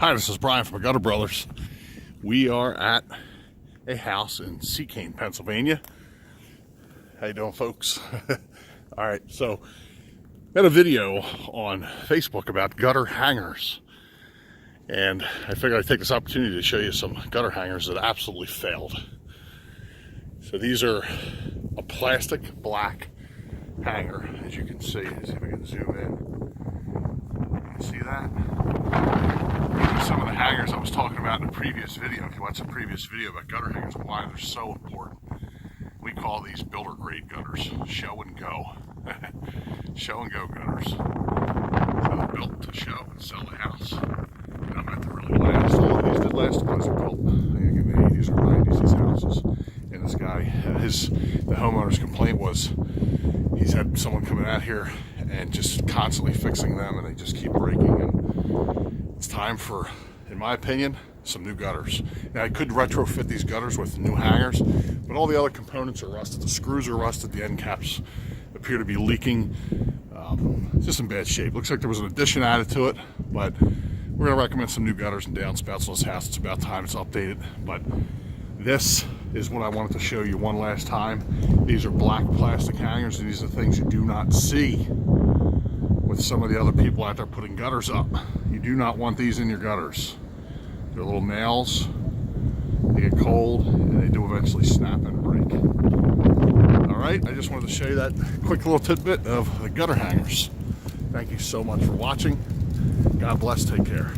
Hi, this is Brian from the Gutter Brothers. We are at a house in Seacane, Pennsylvania. How you doing, folks? All right, so got a video on Facebook about gutter hangers, and I figured I'd take this opportunity to show you some gutter hangers that absolutely failed. So these are a plastic black hanger, as you can see. Let's see if I can zoom in. You see that? Some of the hangers I was talking about in a previous video. If you watch the previous video about gutter hangers and why they're so important, we call these builder grade gutters show and go. Show and go gutters. So they're built to show and sell the house. And I meant to really last. All of these did last when they were built, I think in the 80s or 90s, these houses. And this guy, the homeowner's complaint was he's had someone coming out here and just constantly fixing them, and they just keep breaking. And it's time for, in my opinion, some new gutters. Now I could retrofit these gutters with new hangers, but all the other components are rusted. The screws are rusted, the end caps appear to be leaking. It's just in bad shape. Looks like there was an addition added to it, but we're going to recommend some new gutters and downspouts on this house. It's about time it's updated. But this is what I wanted to show you one last time. These are black plastic hangers, and these are the things you do not see with some of the other people out there putting gutters up. You do not want these in your gutters. They're little nails, they get cold, and they do eventually snap and break. All right, I just wanted to show you that quick little tidbit of the gutter hangers. Thank you so much for watching. God bless, take care.